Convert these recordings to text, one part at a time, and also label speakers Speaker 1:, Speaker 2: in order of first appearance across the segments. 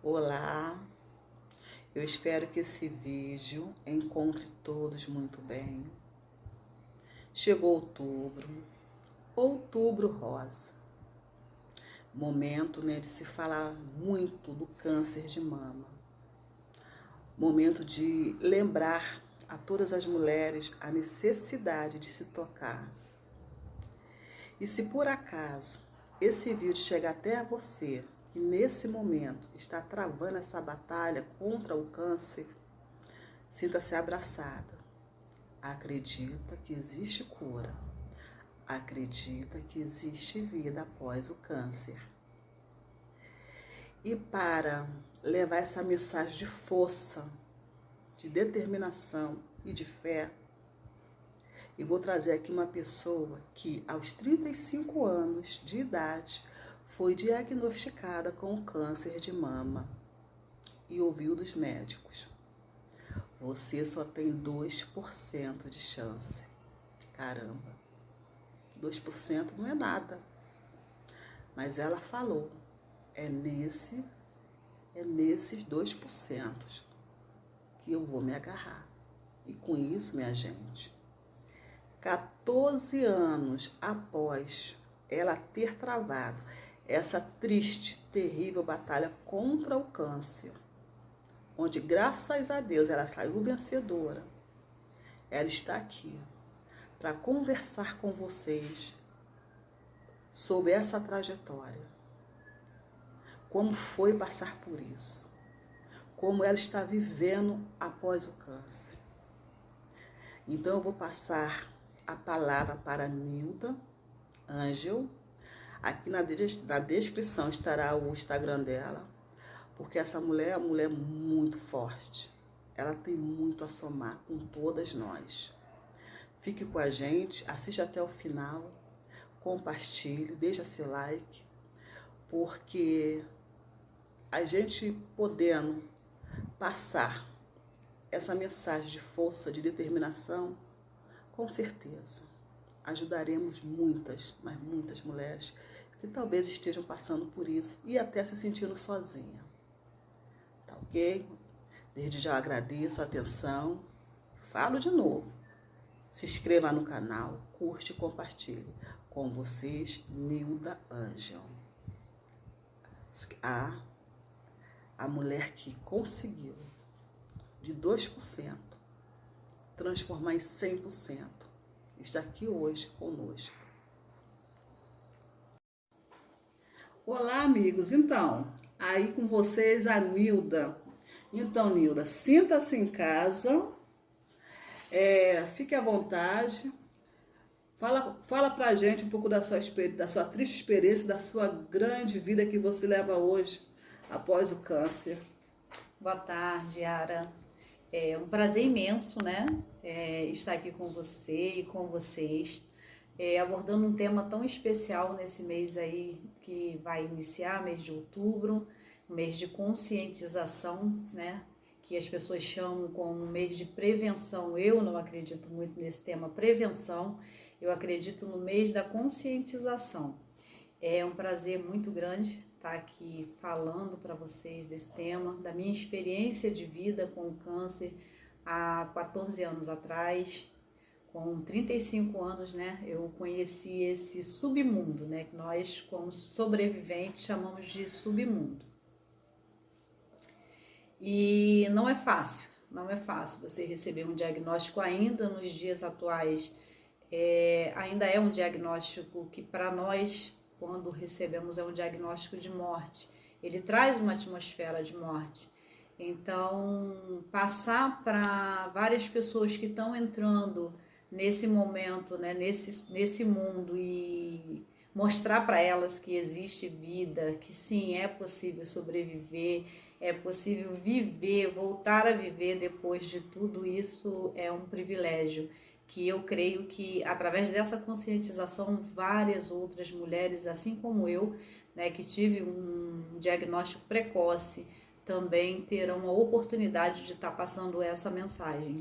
Speaker 1: Olá, eu espero que esse vídeo encontre todos muito bem. Chegou outubro rosa, momento de se falar muito do câncer de mama, momento de lembrar a todas as mulheres a necessidade de se tocar. E se por acaso esse vídeo chegar até você, que nesse momento está travando essa batalha contra o câncer, sinta-se abraçada. Acredita que existe cura. Acredita que existe vida após o câncer. E para levar essa mensagem de força, de determinação e de fé, eu vou trazer aqui uma pessoa que aos 35 anos de idade foi diagnosticada com câncer de mama e ouviu dos médicos: você só tem 2% de chance. Caramba, 2% não é nada. Mas ela falou, é nesses 2% que eu vou me agarrar. E com isso, minha gente, 14 anos após ela ter travado essa triste, terrível batalha contra o câncer, onde, graças a Deus, ela saiu vencedora, ela está aqui para conversar com vocês sobre essa trajetória, como foi passar por isso, como ela está vivendo após o câncer. Então, eu vou passar a palavra para Nilda Ângel. Aqui na descrição estará o Instagram dela, porque essa mulher é uma mulher muito forte. Ela tem muito a somar com todas nós. Fique com a gente, assiste até o final, compartilhe, deixa seu like, porque a gente podendo passar essa mensagem de força, de determinação, com certeza ajudaremos muitas, mas muitas mulheres que talvez estejam passando por isso e até se sentindo sozinha. Tá ok? Desde já agradeço a atenção. Falo de novo. Se inscreva no canal, curte e compartilhe. Com vocês, Nilda Ângel. A mulher que conseguiu de 2% transformar em 100%. Está aqui hoje conosco. Olá, amigos. Então, aí com vocês a Nilda. Então, Nilda, sinta-se em casa, fique à vontade. Fala pra gente um pouco da sua triste experiência, da sua grande vida que você leva hoje após o câncer.
Speaker 2: Boa tarde, Yara. É um prazer imenso, né, estar aqui com você e com vocês, abordando um tema tão especial nesse mês aí que vai iniciar, mês de outubro, um mês de conscientização, né, que as pessoas chamam como um mês de prevenção. Eu não acredito muito nesse tema prevenção, eu acredito no mês da conscientização. É um prazer muito grande estar aqui falando para vocês desse tema, da minha experiência de vida com o câncer há 14 anos atrás. Com 35 anos, né, eu conheci esse submundo, né, que nós, como sobreviventes, chamamos de submundo. E não é fácil você receber um diagnóstico ainda nos dias atuais. Ainda é um diagnóstico que, para nós, quando recebemos, é um diagnóstico de morte. Ele traz uma atmosfera de morte. Então, passar para várias pessoas que estão entrando nesse momento, né, nesse mundo, e mostrar para elas que existe vida, que sim, é possível sobreviver, é possível viver, voltar a viver depois de tudo isso, é um privilégio que eu creio que, através dessa conscientização, várias outras mulheres, assim como eu, né, que tive um diagnóstico precoce, também terão a oportunidade de estar passando essa mensagem.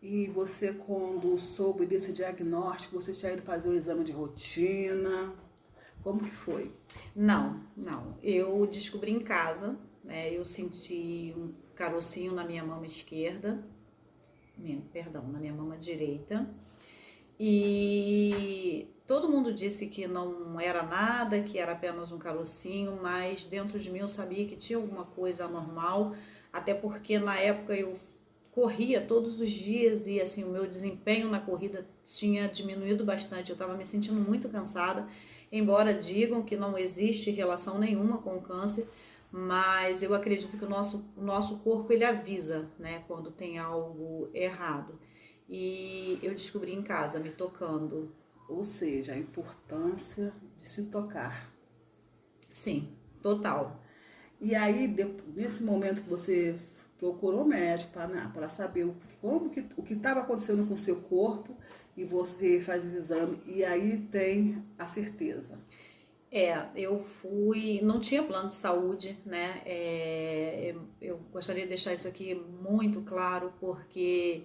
Speaker 1: E você, quando soube desse diagnóstico, você tinha ido fazer um exame de rotina? Como que foi?
Speaker 2: Não. Eu descobri em casa, né? Eu senti um carocinho na minha mama esquerda, na minha mama direita. E todo mundo disse que não era nada, que era apenas um carocinho, mas dentro de mim eu sabia que tinha alguma coisa anormal, até porque na época eu corria todos os dias e assim o meu desempenho na corrida tinha diminuído bastante, eu estava me sentindo muito cansada, embora digam que não existe relação nenhuma com o câncer, mas eu acredito que o nosso corpo ele avisa, né, quando tem algo errado. E eu descobri em casa, me tocando.
Speaker 1: Ou seja, a importância de se tocar.
Speaker 2: Sim, total.
Speaker 1: E aí, nesse momento que você procurou o médico para saber o que estava acontecendo com o seu corpo, e você faz o exame, e aí tem a certeza.
Speaker 2: Eu fui, não tinha plano de saúde, né? Eu gostaria de deixar isso aqui muito claro, porque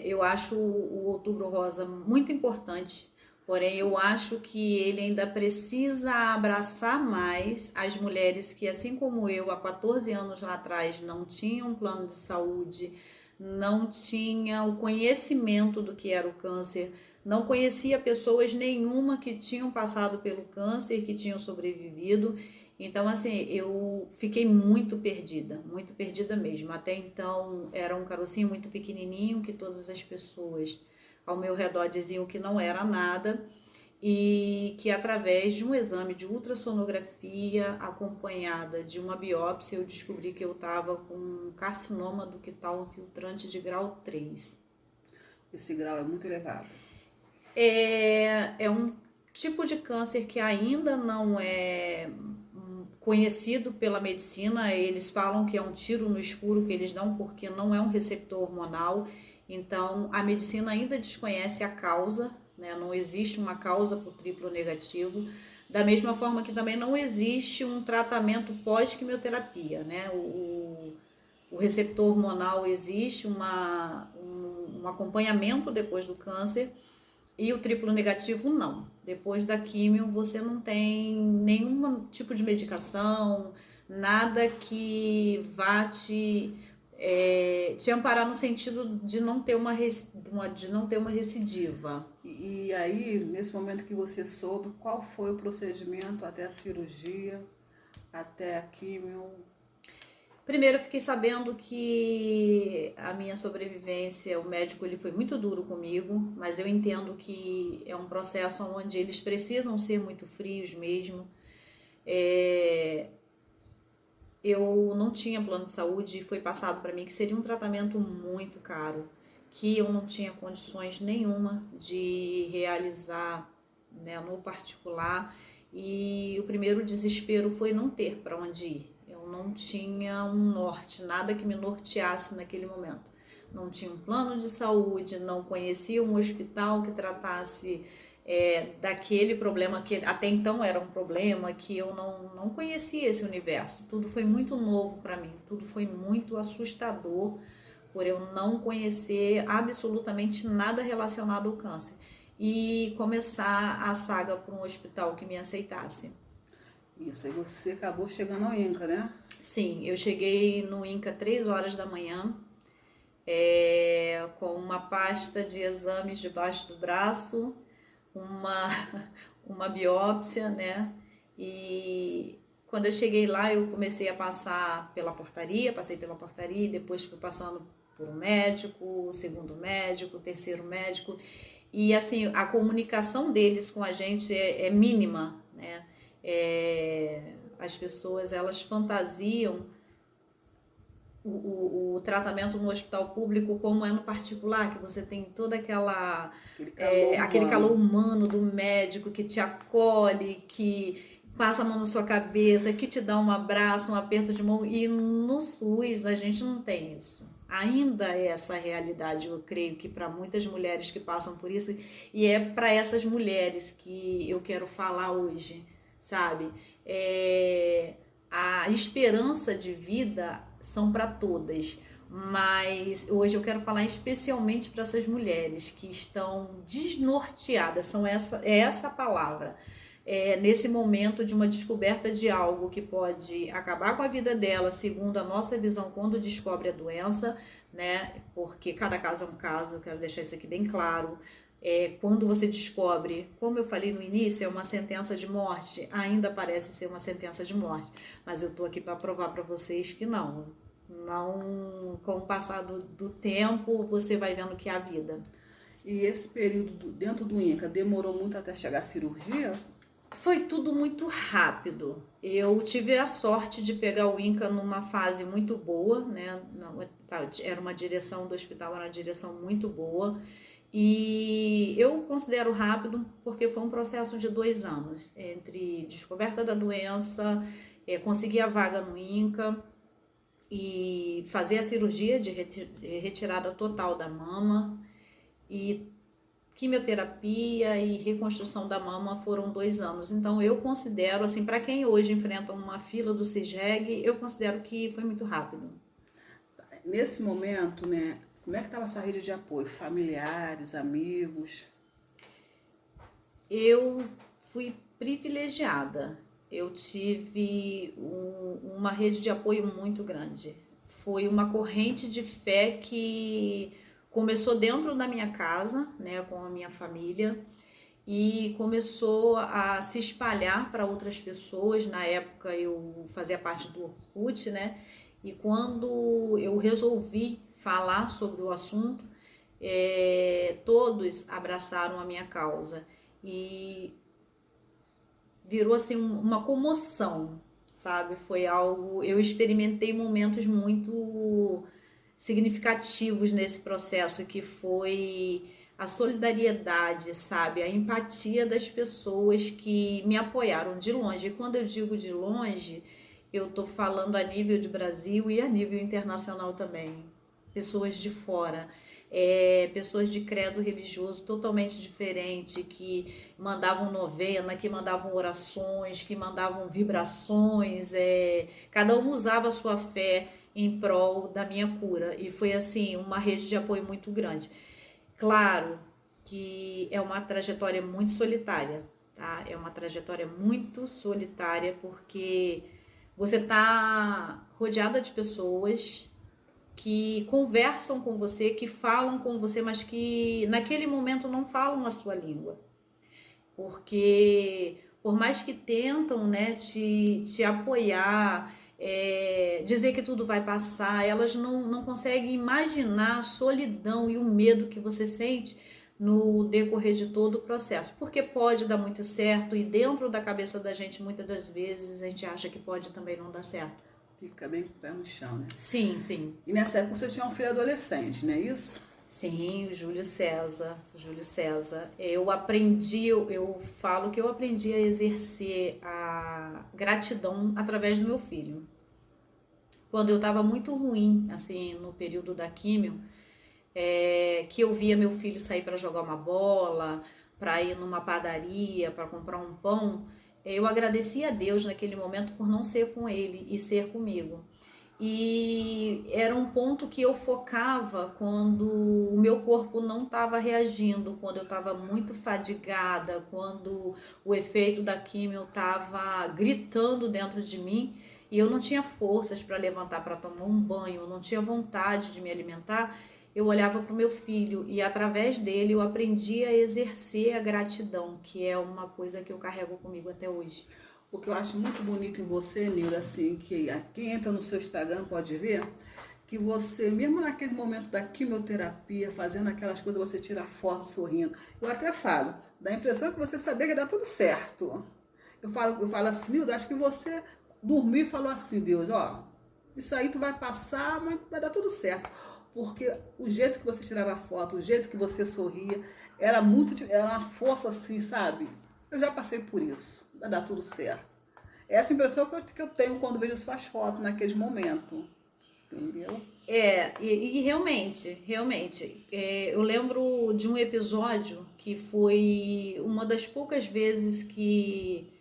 Speaker 2: eu acho o Outubro Rosa muito importante, porém eu acho que ele ainda precisa abraçar mais as mulheres que, assim como eu, há 14 anos lá atrás, não tinham um plano de saúde, não tinha o conhecimento do que era o câncer, não conhecia pessoas nenhuma que tinham passado pelo câncer, que tinham sobrevivido. Então, assim, eu fiquei muito perdida mesmo. Até então, era um carocinho muito pequenininho que todas as pessoas ao meu redor diziam que não era nada e que através de um exame de ultrassonografia acompanhada de uma biópsia, eu descobri que eu estava com um carcinoma ductal infiltrante de grau 3.
Speaker 1: Esse grau é muito elevado.
Speaker 2: É um tipo de câncer que ainda não é conhecido pela medicina. Eles falam que é um tiro no escuro que eles dão porque não é um receptor hormonal. Então, a medicina ainda desconhece a causa, né? Não existe uma causa para o triplo negativo. Da mesma forma que também não existe um tratamento pós-quimioterapia, né? O receptor hormonal existe, um acompanhamento depois do câncer, e o triplo negativo não. Depois da químio você não tem nenhum tipo de medicação, nada que vá te amparar no sentido de não ter uma recidiva.
Speaker 1: E aí, nesse momento que você soube, qual foi o procedimento até a cirurgia, até a químio?
Speaker 2: Primeiro eu fiquei sabendo que a minha sobrevivência, o médico ele foi muito duro comigo, mas eu entendo que é um processo onde eles precisam ser muito frios mesmo. Eu não tinha plano de saúde e foi passado para mim que seria um tratamento muito caro, que eu não tinha condições nenhuma de realizar, né, no particular. E o primeiro desespero foi não ter para onde ir. Eu não tinha um norte, nada que me norteasse naquele momento. Não tinha um plano de saúde, não conhecia um hospital que tratasse daquele problema que até então era um problema, que eu não conhecia esse universo. Tudo foi muito novo para mim, tudo foi muito assustador por eu não conhecer absolutamente nada relacionado ao câncer. E começar a saga para um hospital que me aceitasse.
Speaker 1: Isso, aí você acabou chegando ao INCA, né?
Speaker 2: Sim, eu cheguei no INCA 3 horas da manhã, com uma pasta de exames debaixo do braço, uma biópsia, né? E quando eu cheguei lá, eu comecei a passei pela portaria, depois fui passando por um médico, segundo médico, terceiro médico, e assim, a comunicação deles com a gente é mínima, né? As pessoas, elas fantasiam o tratamento no hospital público como é no particular, que você tem toda aquele calor humano do médico que te acolhe, que passa a mão na sua cabeça, que te dá um abraço, um aperto de mão. E no SUS a gente não tem isso. Ainda é essa realidade, eu creio que para muitas mulheres que passam por isso, e é para essas mulheres que eu quero falar hoje, sabe? A esperança de vida são para todas, mas hoje eu quero falar especialmente para essas mulheres que estão desnorteadas, é essa palavra, nesse momento de uma descoberta de algo que pode acabar com a vida dela, segundo a nossa visão, quando descobre a doença, né? Porque cada caso é um caso, eu quero deixar isso aqui bem claro. Quando você descobre, como eu falei no início, é uma sentença de morte, ainda parece ser uma sentença de morte, mas eu tô aqui para provar para vocês que não. Não, com o passar do tempo, você vai vendo que é a vida.
Speaker 1: E esse período dentro do INCA demorou muito até chegar à cirurgia?
Speaker 2: Foi tudo muito rápido. Eu tive a sorte de pegar o INCA numa fase muito boa, né? Era uma direção do hospital, era uma direção muito boa. E eu considero rápido porque foi um processo de 2 anos, entre descoberta da doença, conseguir a vaga no INCA e fazer a cirurgia de retirada total da mama e quimioterapia e reconstrução da mama foram 2 anos. Então eu considero, assim, para quem hoje enfrenta uma fila do CISREG, eu considero que foi muito rápido.
Speaker 1: Nesse momento, né, como é que estava a sua rede de apoio? Familiares, amigos?
Speaker 2: Eu fui privilegiada. Eu tive uma rede de apoio muito grande. Foi uma corrente de fé que começou dentro da minha casa, né, com a minha família, e começou a se espalhar para outras pessoas. Na época eu fazia parte do Orkut, né? E quando eu resolvi falar sobre o assunto, todos abraçaram a minha causa e virou assim uma comoção, sabe? Foi algo, eu experimentei momentos muito significativos nesse processo, que foi a solidariedade, sabe? A empatia das pessoas que me apoiaram de longe. E quando eu digo de longe, eu tô falando a nível de Brasil e a nível internacional também. Pessoas de fora. Pessoas de credo religioso totalmente diferente, que mandavam novena, que mandavam orações, que mandavam vibrações, cada um usava a sua fé em prol da minha cura, e foi assim uma rede de apoio muito grande. Claro que é uma trajetória muito solitária, tá? É uma trajetória muito solitária porque você tá rodeada de pessoas que conversam com você, que falam com você, mas que naquele momento não falam a sua língua. Porque por mais que tentam, né, te apoiar, dizer que tudo vai passar, elas não conseguem imaginar a solidão e o medo que você sente no decorrer de todo o processo. Porque pode dar muito certo e dentro da cabeça da gente, muitas das vezes, a gente acha que pode também não dar certo.
Speaker 1: Fica bem com o pé no chão, né?
Speaker 2: Sim, sim.
Speaker 1: E nessa época você tinha um filho adolescente, não é isso?
Speaker 2: Sim, o Júlio César. Júlio César. Eu falo que eu aprendi a exercer a gratidão através do meu filho. Quando eu estava muito ruim, assim, no período da químio, que eu via meu filho sair para jogar uma bola, para ir numa padaria, para comprar um pão, eu agradecia a Deus naquele momento por não ser com ele e ser comigo. E era um ponto que eu focava quando o meu corpo não estava reagindo, quando eu estava muito fadigada, quando o efeito da quimio estava gritando dentro de mim e eu não tinha forças para levantar para tomar um banho, eu não tinha vontade de me alimentar. Eu olhava para o meu filho e através dele eu aprendi a exercer a gratidão, que é uma coisa que eu carrego comigo até hoje.
Speaker 1: O que eu acho muito bonito em você, Nilda, assim, que quem entra no seu Instagram pode ver, que você, mesmo naquele momento da quimioterapia, fazendo aquelas coisas, você tira foto sorrindo. Eu até falo, dá a impressão que você sabia que ia dar tudo certo. Eu falo assim, Nilda, acho que você dormiu e falou assim, Deus, ó, isso aí tu vai passar, mas vai dar tudo certo. Porque o jeito que você tirava foto, o jeito que você sorria, era uma força assim, sabe? Eu já passei por isso, vai dar tudo certo. Essa impressão que eu tenho quando vejo suas fotos naquele momento, entendeu?
Speaker 2: E realmente, eu lembro de um episódio que foi uma das poucas vezes que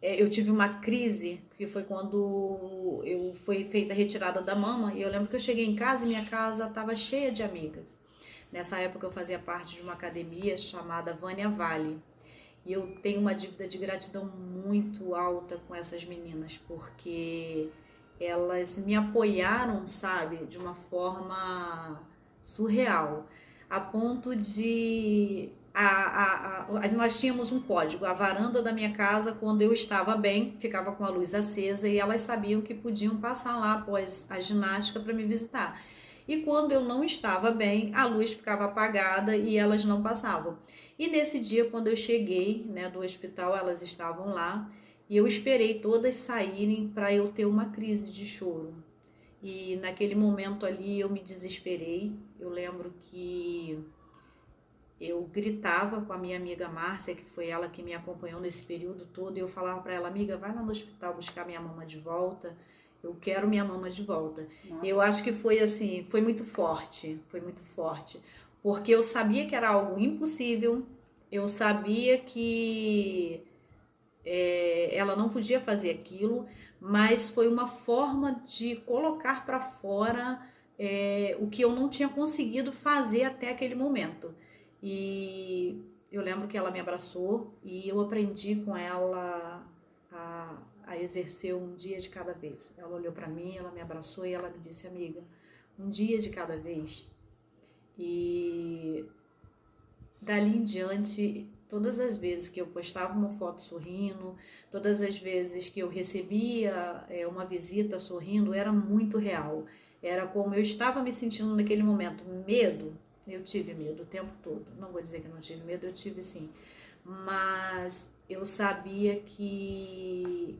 Speaker 2: eu tive uma crise, que foi quando foi feita a retirada da mama, e eu lembro que eu cheguei em casa e minha casa estava cheia de amigas. Nessa época eu fazia parte de uma academia chamada Vânia Vale. E eu tenho uma dívida de gratidão muito alta com essas meninas, porque elas me apoiaram, sabe, de uma forma surreal, a ponto de nós tínhamos um código, a varanda da minha casa, quando eu estava bem, ficava com a luz acesa e elas sabiam que podiam passar lá após a ginástica para me visitar. E quando eu não estava bem, a luz ficava apagada e elas não passavam. E nesse dia, quando eu cheguei, né, do hospital, elas estavam lá e eu esperei todas saírem para eu ter uma crise de choro. E naquele momento ali eu me desesperei. Eu lembro que eu gritava com a minha amiga Márcia, que foi ela que me acompanhou nesse período todo, e eu falava para ela: amiga, vai lá no hospital buscar minha mama de volta, eu quero minha mama de volta. Nossa. Eu acho que foi assim, foi muito forte, porque eu sabia que era algo impossível, eu sabia que ela não podia fazer aquilo, mas foi uma forma de colocar para fora o que eu não tinha conseguido fazer até aquele momento. E eu lembro que ela me abraçou e eu aprendi com ela a exercer um dia de cada vez. Ela olhou para mim, ela me abraçou e ela me disse: amiga, um dia de cada vez. E dali em diante, todas as vezes que eu postava uma foto sorrindo, todas as vezes que eu recebia uma visita sorrindo, era muito real. Era como eu estava me sentindo naquele momento. Medo, eu tive medo o tempo todo. Não vou dizer que não tive medo, eu tive sim. Mas eu sabia que,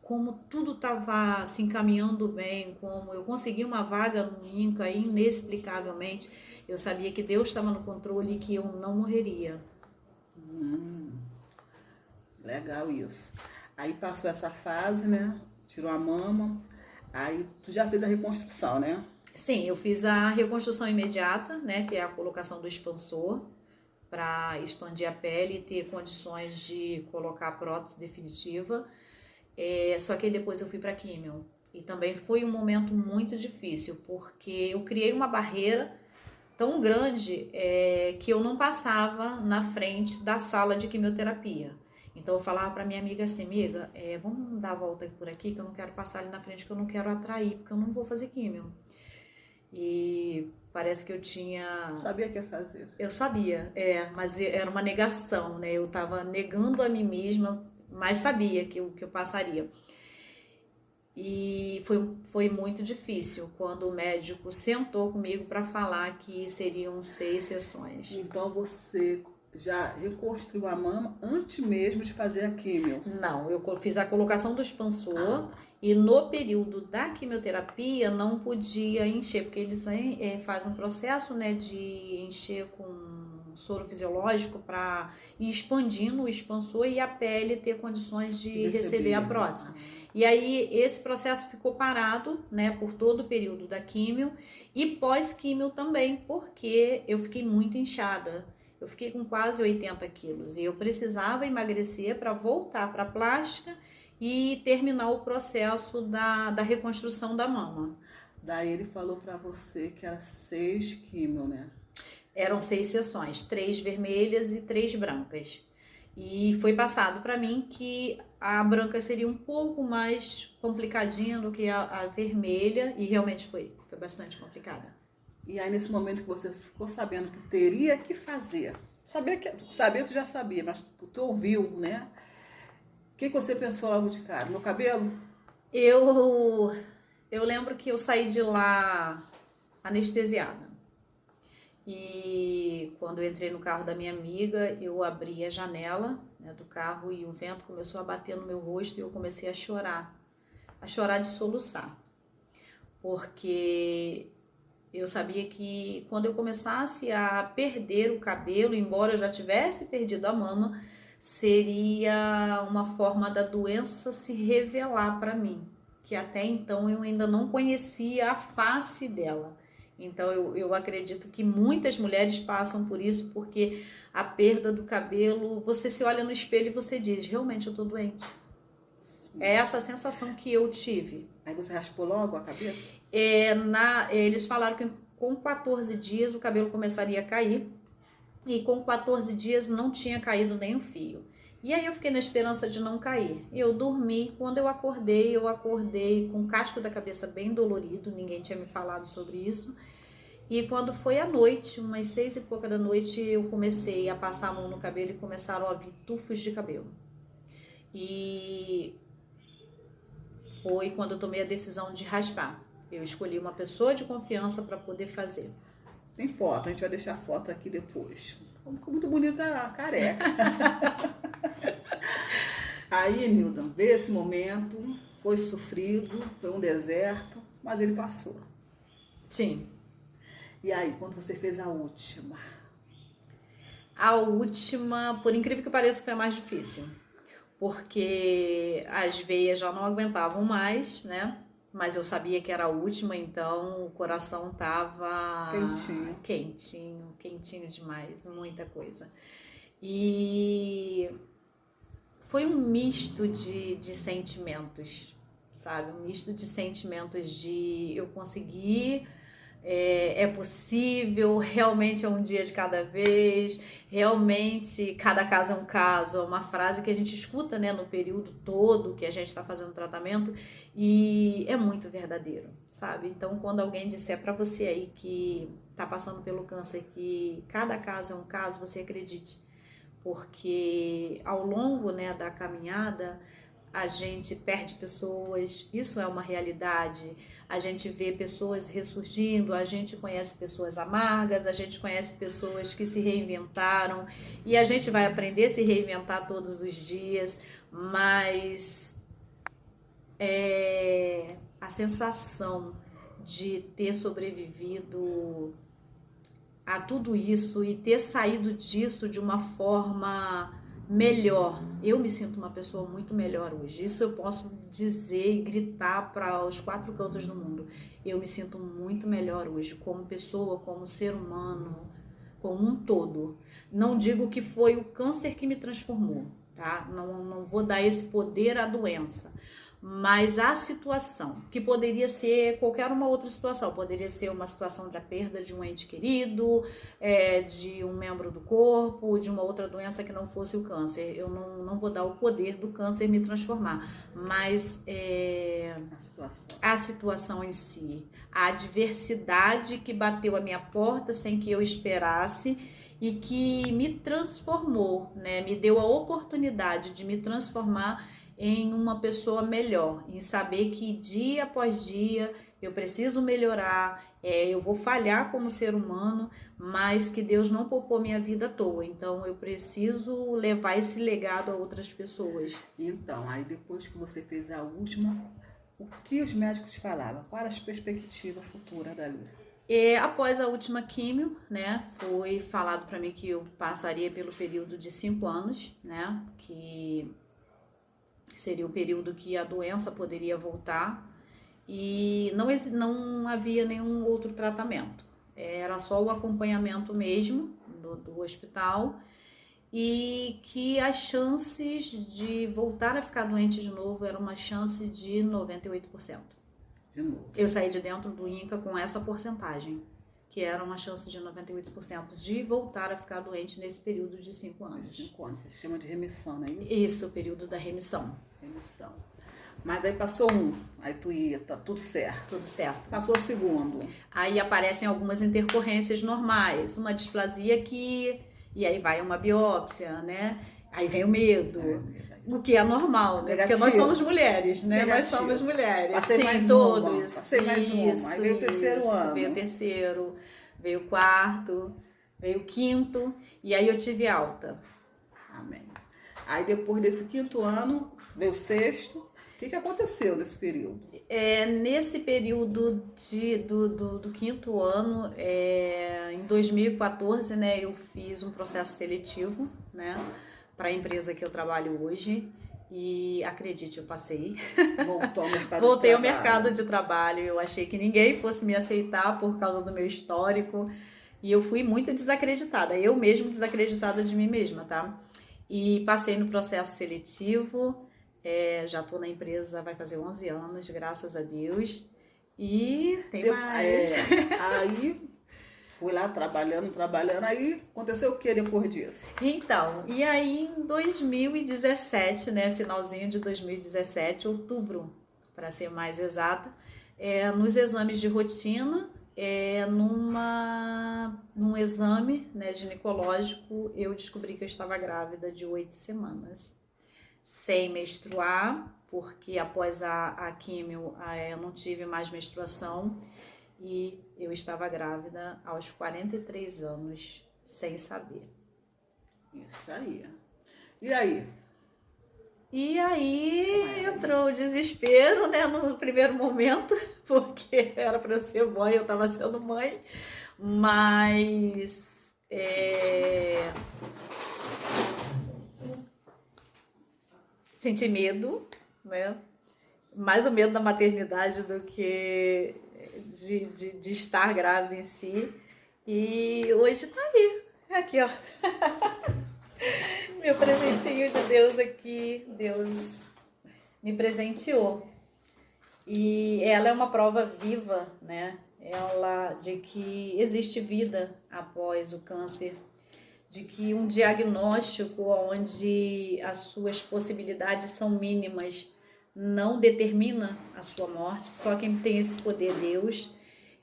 Speaker 2: como tudo estava se encaminhando bem, como eu consegui uma vaga no INCA inexplicavelmente, eu sabia que Deus estava no controle e que eu não morreria.
Speaker 1: Legal isso. Aí passou essa fase, né? Tirou a mama. Aí tu já fez a reconstrução, né?
Speaker 2: Sim, eu fiz a reconstrução imediata, né? Que é a colocação do expansor para expandir a pele e ter condições de colocar a prótese definitiva. Só que depois eu fui para químio. E também foi um momento muito difícil, porque eu criei uma barreira tão grande que eu não passava na frente da sala de quimioterapia. Então eu falava para minha amiga assim: amiga, vamos dar a volta por aqui, que eu não quero passar ali na frente, que eu não quero atrair, porque eu não vou fazer químio. E parece que eu tinha...
Speaker 1: Sabia que ia fazer.
Speaker 2: Eu sabia, mas era uma negação, né? Eu estava negando a mim mesma, mas sabia que eu passaria. E foi muito difícil quando o médico sentou comigo para falar que seriam 6 sessões.
Speaker 1: Então você já reconstruiu a mama antes mesmo de fazer a quimio?
Speaker 2: Não, eu fiz a colocação do expansor e no período da quimioterapia não podia encher, porque eles fazem um processo, né, de encher com soro fisiológico para ir expandindo o expansor e a pele ter condições de receber a prótese. E aí esse processo ficou parado, né, por todo o período da químio e pós-químio também, porque eu fiquei muito inchada. Eu fiquei com quase 80 quilos e eu precisava emagrecer para voltar para a plástica e terminar o processo da reconstrução da mama.
Speaker 1: Daí ele falou para você que era 6 químio, né?
Speaker 2: Eram 6 sessões, 3 vermelhas e 3 brancas. E foi passado para mim que a branca seria um pouco mais complicadinha do que a vermelha, e realmente foi bastante complicada.
Speaker 1: E aí nesse momento que você ficou sabendo que teria que fazer, saber tu já sabia, mas tu ouviu, né? O que você pensou logo de cara? No cabelo?
Speaker 2: Eu lembro que eu saí de lá anestesiada. E quando eu entrei no carro da minha amiga, eu abri a janela, né, do carro e o vento começou a bater no meu rosto e eu comecei a chorar de soluçar. Porque eu sabia que quando eu começasse a perder o cabelo, embora eu já tivesse perdido a mama, seria uma forma da doença se revelar para mim, que até então eu ainda não conhecia a face dela. Então eu acredito que muitas mulheres passam por isso, porque a perda do cabelo, você se olha no espelho e você diz: realmente eu tô doente. Sim. É essa sensação que eu tive.
Speaker 1: Aí você raspou logo a cabeça?
Speaker 2: Eles falaram que com 14 dias o cabelo começaria a cair e com 14 dias não tinha caído nem um fio. E aí eu fiquei na esperança de não cair. Eu dormi, quando eu acordei com o casco da cabeça bem dolorido, ninguém tinha me falado sobre isso. E quando foi à noite, umas 6 e pouca da noite, eu comecei a passar a mão no cabelo e começaram a vir tufos de cabelo. E foi quando eu tomei a decisão de raspar. Eu escolhi uma pessoa de confiança para poder fazer.
Speaker 1: Tem foto, a gente vai deixar a foto aqui depois. Ficou muito bonita a careca. Aí, Nilda, veio esse momento, foi sofrido, foi um deserto, mas ele passou.
Speaker 2: Sim.
Speaker 1: E aí, quando você fez a última?
Speaker 2: A última, por incrível que pareça, foi a mais difícil. Porque as veias já não aguentavam mais, né? Mas eu sabia que era a última, então o coração tava quentinho demais, muita coisa. E foi um misto de sentimentos, sabe? Um misto de sentimentos de eu conseguir, é possível, realmente é um dia de cada vez, realmente cada caso é um caso, é uma frase que a gente escuta, né, no período todo que a gente está fazendo tratamento e é muito verdadeiro, sabe? Então, quando alguém disser para você aí que está passando pelo câncer que cada caso é um caso, você acredite, porque ao longo, né, da caminhada a gente perde pessoas, isso é uma realidade. A gente vê pessoas ressurgindo, a gente conhece pessoas amargas, a gente conhece pessoas que se reinventaram e a gente vai aprender a se reinventar todos os dias, mas a sensação de ter sobrevivido a tudo isso e ter saído disso de uma forma melhor. Eu me sinto uma pessoa muito melhor hoje. Isso eu posso dizer e gritar para os 4 cantos do mundo. Eu me sinto muito melhor hoje, como pessoa, como ser humano, como um todo. Não digo que foi o câncer que me transformou, tá? Não vou dar esse poder à doença. Mas a situação, que poderia ser qualquer uma outra situação, poderia ser uma situação da perda de um ente querido, de um membro do corpo, de uma outra doença que não fosse o câncer. Eu não vou dar o poder do câncer me transformar, mas a situação em si, a adversidade que bateu a minha porta sem que eu esperasse e que me transformou, né? Me deu a oportunidade de me transformar em uma pessoa melhor, em saber que dia após dia eu preciso melhorar, eu vou falhar como ser humano, mas que Deus não poupou minha vida à toa, então eu preciso levar esse legado a outras pessoas.
Speaker 1: Então, aí depois que você fez a última, o que os médicos falavam? Qual era a perspectiva futura dali?
Speaker 2: Após a última químio, né, foi falado para mim que eu passaria pelo período de 5 anos, né, que seria o período que a doença poderia voltar e não havia nenhum outro tratamento. Era só o acompanhamento mesmo do hospital e que as chances de voltar a ficar doente de novo era uma chance de 98%.
Speaker 1: De novo.
Speaker 2: Eu saí de dentro do INCA com essa porcentagem, que era uma chance de 98% de voltar a ficar doente nesse período de 5 anos.
Speaker 1: 5 anos, se chama de remissão, não é isso?
Speaker 2: Isso, o período da remissão.
Speaker 1: Remissão. Mas aí passou aí tu ia, tá tudo certo.
Speaker 2: Tudo certo.
Speaker 1: Passou o segundo.
Speaker 2: Aí aparecem algumas intercorrências normais, uma displasia aqui, e aí vai uma biópsia, né? Aí vem o medo. O que é normal, né?
Speaker 1: Negativo.
Speaker 2: Porque nós somos mulheres, né?
Speaker 1: Negativo.
Speaker 2: Nós somos mulheres.
Speaker 1: Passei
Speaker 2: sim,
Speaker 1: mais
Speaker 2: todos.
Speaker 1: uma. Passei mais uma. Aí veio o terceiro ano.
Speaker 2: Veio o terceiro, veio o quarto, veio o quinto, e aí eu tive alta.
Speaker 1: Amém. Aí depois desse 5º ano, veio o 6º. O que aconteceu nesse período?
Speaker 2: Nesse período do 5º ano, em 2014, né, eu fiz um processo seletivo, né, para a empresa que eu trabalho hoje e acredite, eu passei.
Speaker 1: Voltou ao mercado
Speaker 2: Voltei
Speaker 1: de
Speaker 2: ao mercado de trabalho, eu achei que ninguém fosse me aceitar por causa do meu histórico e eu fui muito desacreditada, eu mesma desacreditada de mim mesma, tá? E passei no processo seletivo, já estou na empresa, vai fazer 11 anos, graças a Deus, e tem mais.
Speaker 1: Aí fui lá trabalhando, aí aconteceu o que depois disso?
Speaker 2: Então, e aí em 2017, né, finalzinho de 2017, outubro, para ser mais exata, nos exames de rotina, num exame, né, ginecológico, eu descobri que eu estava grávida de 8 semanas, sem menstruar, porque após a químio eu não tive mais menstruação, e eu estava grávida aos 43 anos, sem saber.
Speaker 1: Isso aí. E aí?
Speaker 2: E aí entrou o desespero, né, no primeiro momento, porque era para eu ser mãe, eu estava sendo mãe, mas senti medo, né? Mais o medo da maternidade do que de estar grávida em si. E hoje tá aí, aqui ó, meu presentinho de Deus aqui, Deus me presenteou. E ela é uma prova viva, né? Ela de que existe vida após o câncer, de que um diagnóstico onde as suas possibilidades são mínimas não determina a sua morte, só quem tem esse poder é Deus.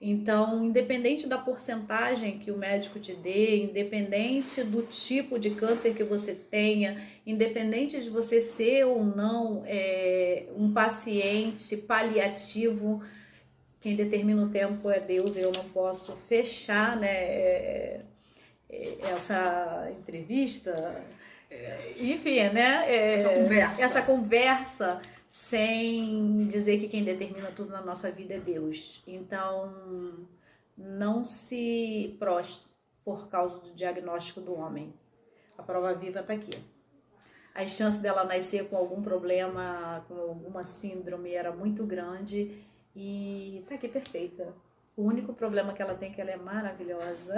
Speaker 2: Então, independente da porcentagem que o médico te dê, independente do tipo de câncer que você tenha, independente de você ser ou não um paciente paliativo, quem determina o tempo é Deus. Eu não posso fechar, né, essa entrevista, enfim, né, essa conversa sem dizer que quem determina tudo na nossa vida é Deus. Então, não se prostre por causa do diagnóstico do homem. A prova viva está aqui. As chances dela nascer com algum problema, com alguma síndrome, era muito grande e está aqui perfeita. O único problema que ela tem é que ela é maravilhosa.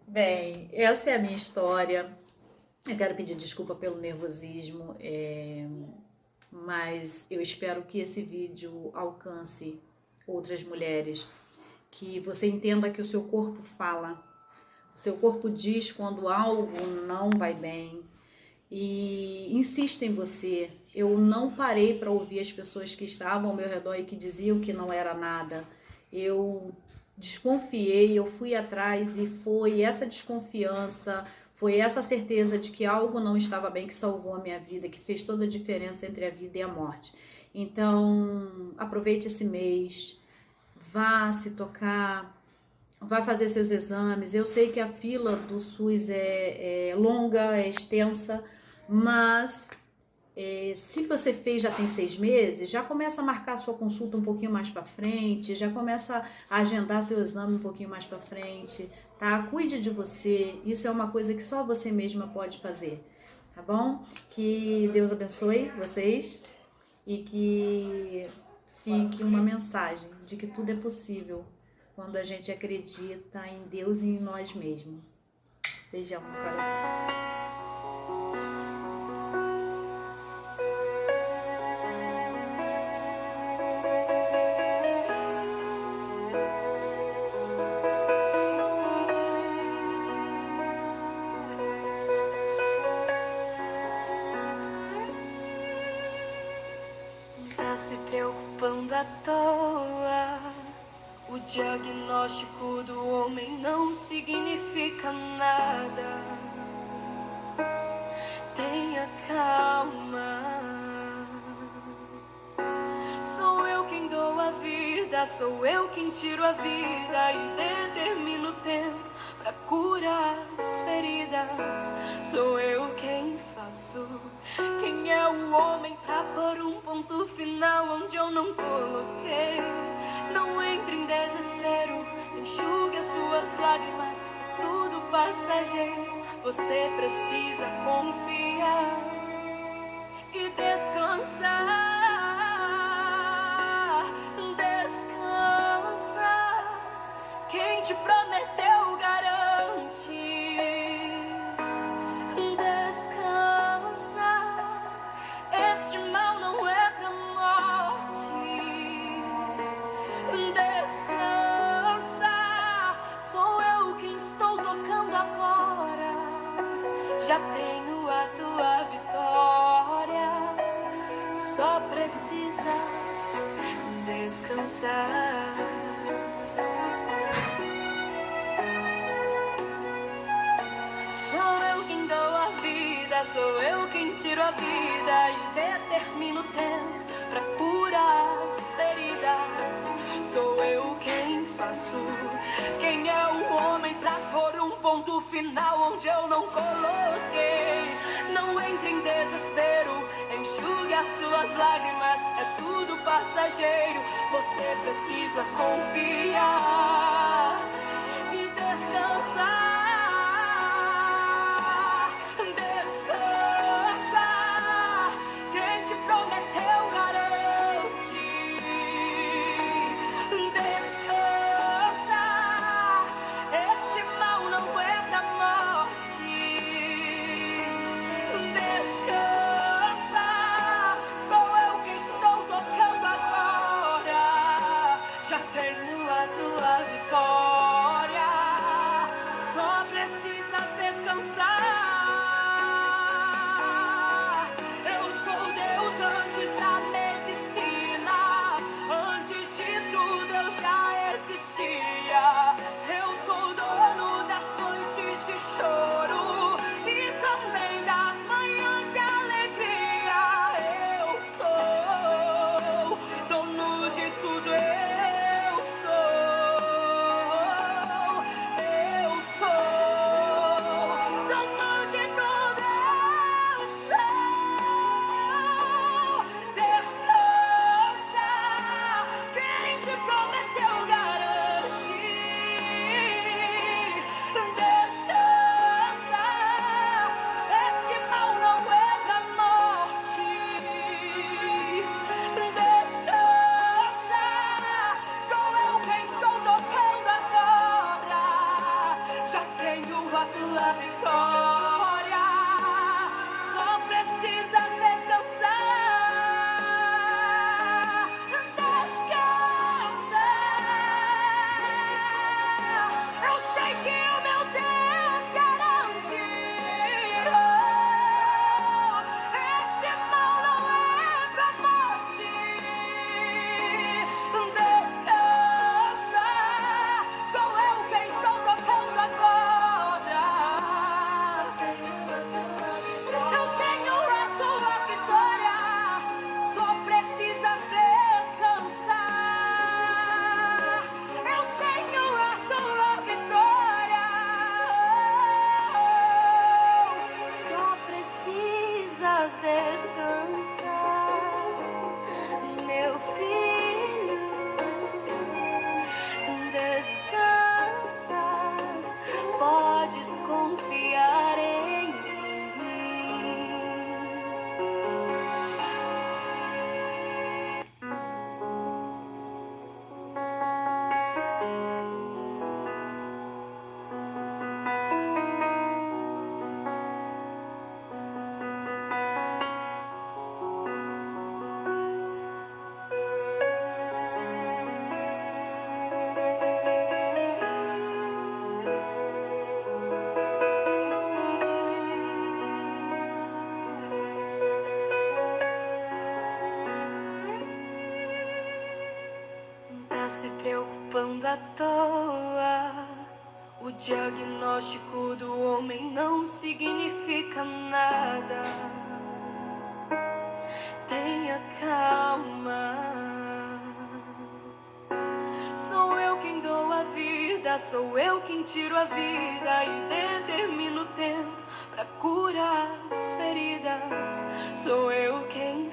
Speaker 2: Bem, essa é a minha história. Eu quero pedir desculpa pelo nervosismo, mas eu espero que esse vídeo alcance outras mulheres, que você entenda que o seu corpo fala, o seu corpo diz quando algo não vai bem e insiste em você. Eu não parei para ouvir as pessoas que estavam ao meu redor e que diziam que não era nada. Eu desconfiei, eu fui atrás e foi essa desconfiança, foi essa certeza de que algo não estava bem que salvou a minha vida, que fez toda a diferença entre a vida e a morte. Então, aproveite esse mês, vá se tocar, vá fazer seus exames. Eu sei que a fila do SUS é longa, é extensa, mas se você fez já tem 6 meses, já começa a marcar sua consulta um pouquinho mais para frente, já começa a agendar seu exame um pouquinho mais para frente, tá? Cuide de você, isso é uma coisa que só você mesma pode fazer, tá bom? Que Deus abençoe vocês e que fique uma mensagem de que tudo é possível quando a gente acredita em Deus e em nós mesmos. Beijão no coração.
Speaker 3: Preocupando à toa, o diagnóstico do homem não significa nada. Tenha calma. Sou eu quem dou a vida, sou eu quem tiro a vida e determino o tempo pra curar as feridas. Sou eu quem faço. Quem é o homem pra pôr um ponto final onde eu não coloquei? Não entre em desespero, enxugue as suas lágrimas, é tudo passageiro. Você precisa confiar e descansar. Descansa, quem te prometeu garante. Este mal não é pra morte. Já tenho a tua vitória, só precisas descansar. Sou eu quem dou a vida, sou eu quem tiro a vida e determino o tempo pra curar as feridas. Sou eu quem faço. Quem é o homem pra pôr um ponto final onde eu não coloquei? Não entre em desespero, enxugue as suas lágrimas, é tudo passageiro. Você precisa confiar e descansar. Preocupando à toa, o diagnóstico do homem não significa nada. Tenha calma. Sou eu quem dou a vida, sou eu quem tiro a vida e determino o tempo pra curar as feridas. Sou eu quem